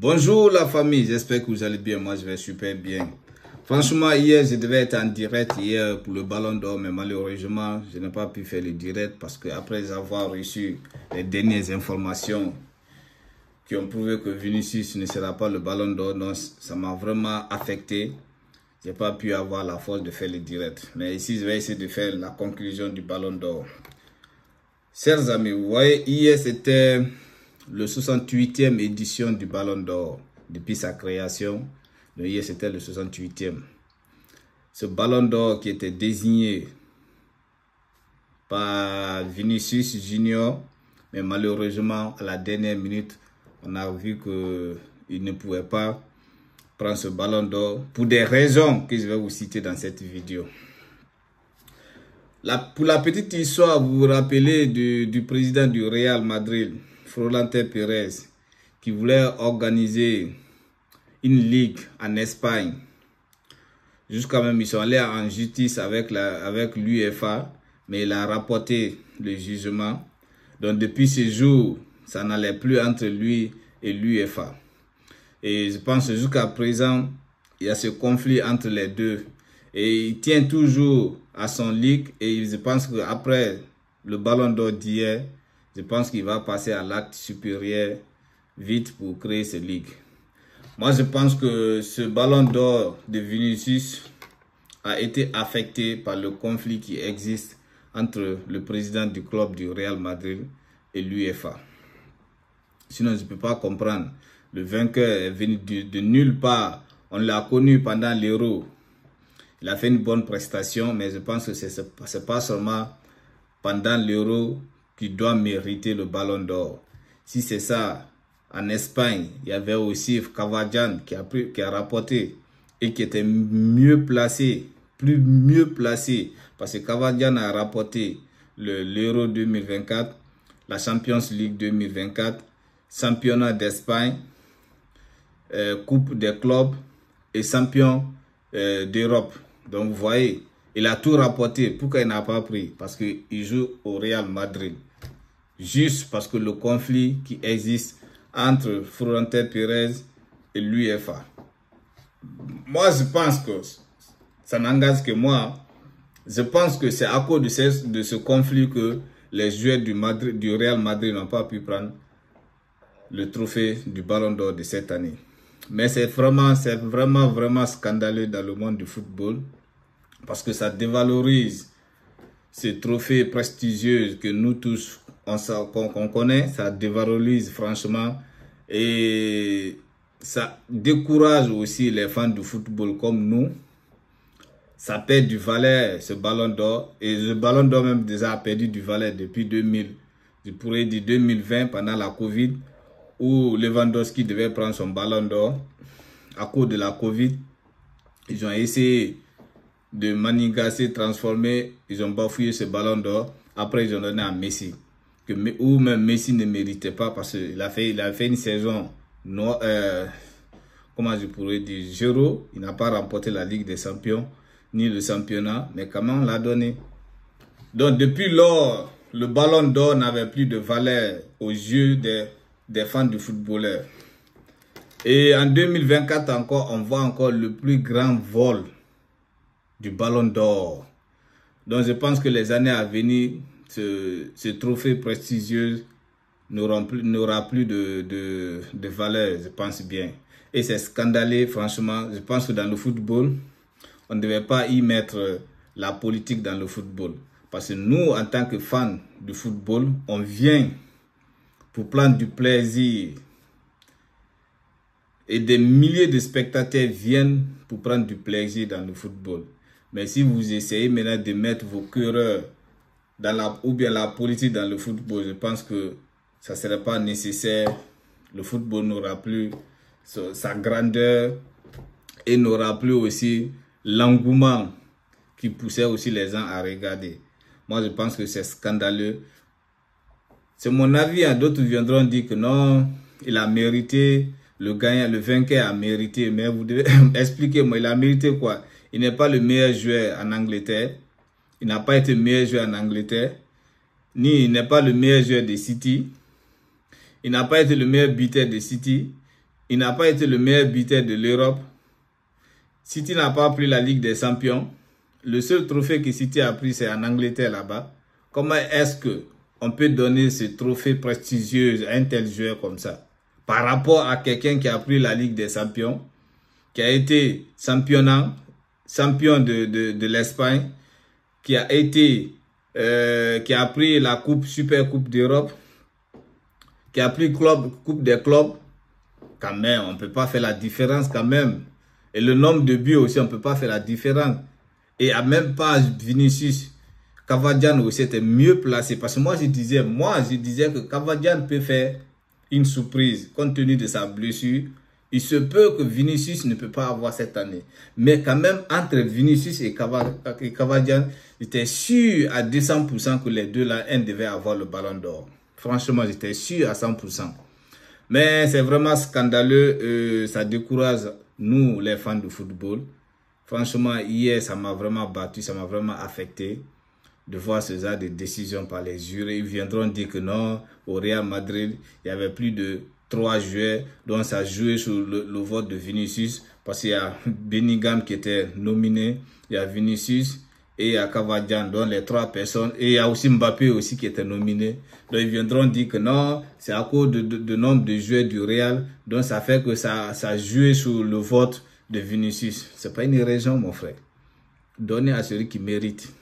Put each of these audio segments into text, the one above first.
Bonjour la famille, j'espère que vous allez bien. Moi je vais super bien. Franchement, hier je devais être en direct pour le Ballon d'Or, mais malheureusement je n'ai pas pu faire le direct parce que après avoir reçu les dernières informations qui ont prouvé que Vinicius ne sera pas le Ballon d'Or, donc ça m'a vraiment affecté. J'ai pas pu avoir la force de faire le direct. Mais ici je vais essayer de faire la conclusion du Ballon d'Or. Chers amis, vous voyez, hier c'était le 68e édition du Ballon d'Or depuis sa création. Donc hier c'était le 68e. Ce Ballon d'Or qui était désigné par Vinicius Junior, mais malheureusement à la dernière minute, on a vu qu'il ne pouvait pas prendre ce Ballon d'Or pour des raisons que je vais vous citer dans cette vidéo. Pour la petite histoire, vous vous rappelez du président du Real Madrid, Florentino Pérez, qui voulait organiser une ligue en Espagne. Jusqu'à même, ils sont allés en justice avec l'UEFA, mais il a rapporté le jugement. Donc depuis ce jour, ça n'allait plus entre lui et l'UEFA. Et je pense que jusqu'à présent, il y a ce conflit entre les deux. Et il tient toujours à son ligue. Et je pense qu'après le Ballon d'Or d'hier, je pense qu'il va passer à l'acte supérieur vite pour créer cette ligue. Moi, je pense que ce Ballon d'Or de Vinicius a été affecté par le conflit qui existe entre le président du club du Real Madrid et l'UEFA. Sinon, je ne peux pas comprendre. Le vainqueur est venu de nulle part. On l'a connu pendant l'Euro. Il a fait une bonne prestation, mais je pense que ce n'est pas seulement pendant l'Euro qu'il doit mériter le Ballon d'Or. Si c'est ça, en Espagne, il y avait aussi Cavadian qui a rapporté et qui était mieux placé, mieux placé, parce que Cavadian a rapporté l'Euro 2024, la Champions League 2024, Championnat d'Espagne, Coupe des clubs et Champion d'Europe. Donc vous voyez, il a tout rapporté. Pourquoi il n'a pas pris? Parce qu'il joue au Real Madrid. Juste parce que le conflit qui existe entre Florentino Pérez et l'UEFA. Moi, je pense que ça n'engage que moi. Je pense que c'est à cause de ce conflit que les joueurs du Real Madrid n'ont pas pu prendre le trophée du Ballon d'Or de cette année. Mais c'est vraiment scandaleux dans le monde du football parce que ça dévalorise ces trophées prestigieux que nous tous qu'on connaît. Ça dévalorise franchement et ça décourage aussi les fans du football comme nous. Ça perd du valeur ce Ballon d'Or et le Ballon d'Or même déjà a perdu du valeur depuis 2020 pendant la Covid, où Lewandowski devait prendre son Ballon d'Or. À cause de la Covid, ils ont essayé de manigancer, transformer, ils ont bafouillé ce Ballon d'Or. Après, ils ont donné à Messi. Ou même Messi ne méritait pas parce qu'il a fait une saison, comment je pourrais dire, zéro. Il n'a pas remporté la Ligue des Champions, ni le championnat, mais comment on l'a donné? Donc, depuis lors, le Ballon d'Or n'avait plus de valeur aux yeux des fans du footballeur. Et en 2024 encore, on voit encore le plus grand vol du Ballon d'Or. Donc je pense que les années à venir, ce trophée prestigieux n'aura plus de valeur, je pense bien. Et c'est scandaleux, franchement. Je pense que dans le football, on ne devait pas y mettre la politique dans le football. Parce que nous, en tant que fans du football, on vient pour prendre du plaisir. Et des milliers de spectateurs viennent pour prendre du plaisir dans le football. Mais si vous essayez maintenant de mettre vos cœurs ou bien la politique dans le football, je pense que ça ne serait pas nécessaire. Le football n'aura plus sa grandeur et n'aura plus aussi l'engouement qui poussait aussi les gens à regarder. Moi, je pense que c'est scandaleux. C'est mon avis, d'autres viendront dire que non, il a mérité. Le vainqueur a mérité, mais vous devez expliquer moi, il a mérité quoi? Il n'est pas le meilleur joueur en Angleterre. Il n'a pas été le meilleur joueur en Angleterre. Ni il n'est pas le meilleur joueur de City. Il n'a pas été le meilleur buteur de City. il n'a pas été le meilleur buteur de l'Europe. City n'a pas pris la Ligue des Champions. Le seul trophée que City a pris, c'est en Angleterre là-bas. Comment est-ce que on peut donner ce trophée prestigieux à un tel joueur comme ça? Par rapport à quelqu'un qui a pris la Ligue des Champions, qui a été champion de l'Espagne, qui a pris la Super Coupe d'Europe, qui a pris Coupe des clubs. Quand même, on ne peut pas faire la différence quand même. Et le nombre de buts aussi, on ne peut pas faire la différence. Et à même pas Vinicius, Cavadian aussi était mieux placé. Parce que moi, je disais que Cavadian peut faire une surprise compte tenu de sa blessure. Il se peut que Vinicius ne peut pas avoir cette année. Mais quand même, entre Vinicius et Cavadian, j'étais sûr à 200% que les deux là, un devait avoir le ballon d'or. Franchement, j'étais sûr à 100%. Mais c'est vraiment scandaleux. Ça décourage nous, les fans de football. Franchement, hier, ça m'a vraiment battu, ça m'a vraiment affecté de voir ce genre de décision par les jurés. Ils viendront dire que non, au Real Madrid, il y avait plus de 3 joueurs, donc ça jouait sur le vote de Vinicius, parce qu'il y a Bellingham qui était nominé, il y a Vinicius et il y a Cavadian, donc les 3 personnes, et il y a aussi Mbappé aussi qui était nominé. Donc ils viendront dire que non, c'est à cause de nombre de joueurs du Real, donc ça fait que ça jouait sur le vote de Vinicius. C'est pas une raison, mon frère. Donnez à celui qui mérite.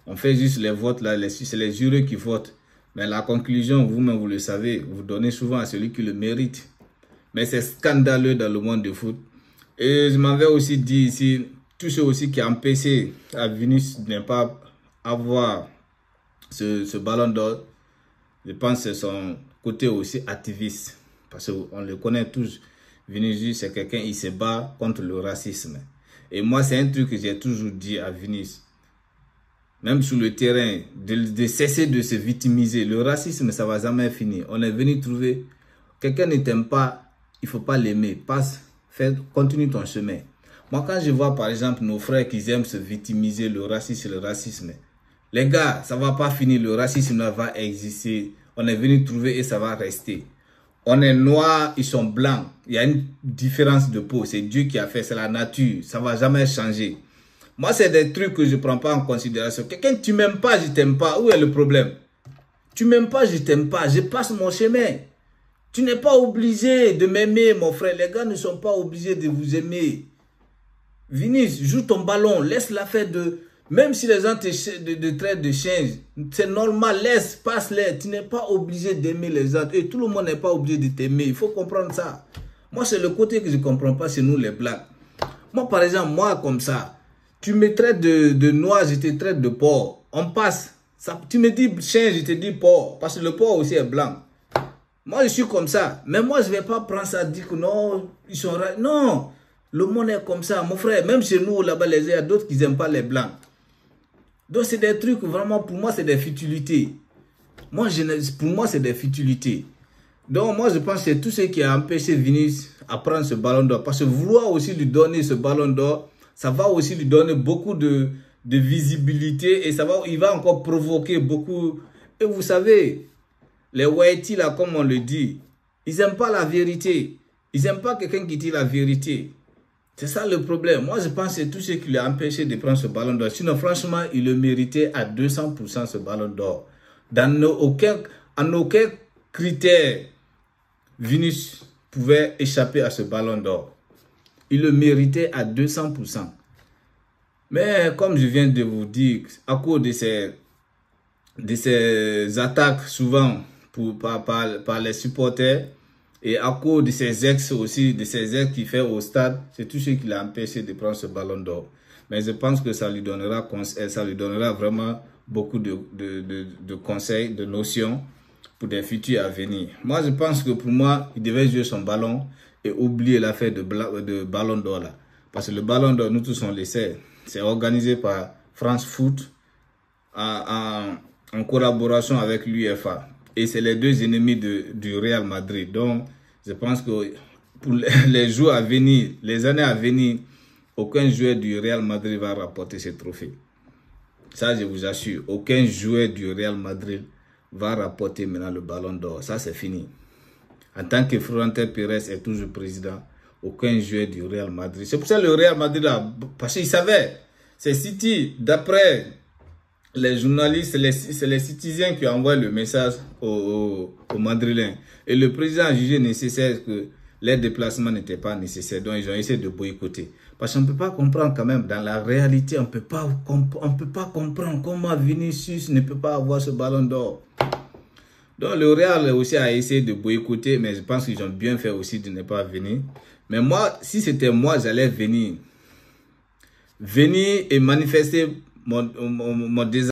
On fait juste les votes là, c'est les jurés qui votent. Mais la conclusion, vous-même, vous le savez, vous donnez souvent à celui qui le mérite. Mais c'est scandaleux dans le monde du foot. Et je m'avais aussi dit ici, tous ceux aussi qui ont empêché à Vinicius de ne pas avoir ce ballon d'or, je pense que c'est son côté aussi activiste. Parce qu'on le connaît tous. Vinicius, c'est quelqu'un, il se bat contre le racisme. Et moi, c'est un truc que j'ai toujours dit à Vinicius. Même sur le terrain, de cesser de se victimiser. Le racisme, ça ne va jamais finir. On est venu trouver, quelqu'un ne t'aime pas, il ne faut pas l'aimer. Continue ton chemin. Moi, quand je vois par exemple nos frères qui aiment se victimiser, le racisme, les gars, ça ne va pas finir, le racisme va exister. On est venu trouver et ça va rester. On est noir, ils sont blancs. Il y a une différence de peau. C'est Dieu qui a fait, c'est la nature. Ça ne va jamais changer. Moi, c'est des trucs que je ne prends pas en considération. Quelqu'un, tu m'aimes pas, je t'aime pas. Où est le problème? Tu m'aimes pas, je t'aime pas. Je passe mon chemin. Tu n'es pas obligé de m'aimer, mon frère. Les gars ne sont pas obligés de vous aimer. Vinicius, joue ton ballon. Laisse l'affaire de... Même si les gens te traitent de chien, c'est normal. Laisse, passe-les. Tu n'es pas obligé d'aimer les autres. Et tout le monde n'est pas obligé de t'aimer. Il faut comprendre ça. Moi, c'est le côté que je ne comprends pas chez nous, les Blancs. Moi, par exemple, moi, comme ça, tu me traites de noir, je te traite de porc. On passe. Ça, tu me dis chien, je te dis porc. Parce que le porc aussi est blanc. Moi, je suis comme ça. Mais moi, je ne vais pas prendre ça, dire que non, ils sont racistes. Non, le monde est comme ça. Mon frère, même chez nous, là-bas, il y a d'autres qui n'aiment pas les blancs. Donc, c'est des trucs, vraiment, pour moi, c'est des futilités. Pour moi, c'est des futilités. Donc, moi, je pense que c'est tout ce qui a empêché Vinicius à prendre ce ballon d'or. Parce que vouloir aussi lui donner ce ballon d'or, ça va aussi lui donner beaucoup de visibilité et il va encore provoquer beaucoup. Et vous savez, les Whitey, là, comme on le dit, ils n'aiment pas la vérité. Ils n'aiment pas quelqu'un qui dit la vérité. C'est ça le problème. Moi, je pense que c'est tout ce qui l'a empêché de prendre ce ballon d'or. Sinon, franchement, il le méritait à 200% ce ballon d'or. En aucun critère, Vinicius pouvait échapper à ce ballon d'or. Il le méritait à 200%. Mais comme je viens de vous dire, à cause de ces attaques souvent par les supporters et à cause de ces ex aussi, de ces ex qu'il fait au stade, c'est tout ce qui l'a empêché de prendre ce ballon d'or. Mais je pense que ça lui donnera vraiment beaucoup de conseils, de notions pour des futurs à venir. Moi, je pense que pour moi, il devait jouer son ballon et oublier l'affaire de ballon d'or là. Parce que le ballon d'or, nous tous on le sait, c'est organisé par France Foot en collaboration avec l'UEFA. Et c'est les deux ennemis du Real Madrid. Donc, je pense que pour les jours à venir, les années à venir, aucun joueur du Real Madrid va rapporter ce trophée. Ça, je vous assure, aucun joueur du Real Madrid va rapporter maintenant le ballon d'or. Ça, c'est fini. En tant que Florentino Pérez est toujours président, aucun joueur du Real Madrid. C'est pour ça que le Real Madrid, parce qu'il savait, c'est City, d'après les journalistes, c'est les citoyens qui envoient le message aux Madrilènes. Et le président a jugé nécessaire que les déplacements n'étaient pas nécessaires. Donc, ils ont essayé de boycotter. Parce qu'on ne peut pas comprendre quand même, dans la réalité, on ne peut pas comprendre comment Vinicius ne peut pas avoir ce ballon d'or. Donc, le Real aussi a essayé de boycotter, mais je pense qu'ils ont bien fait aussi de ne pas venir. Mais moi, si c'était moi, j'allais venir et manifester mon désaccord.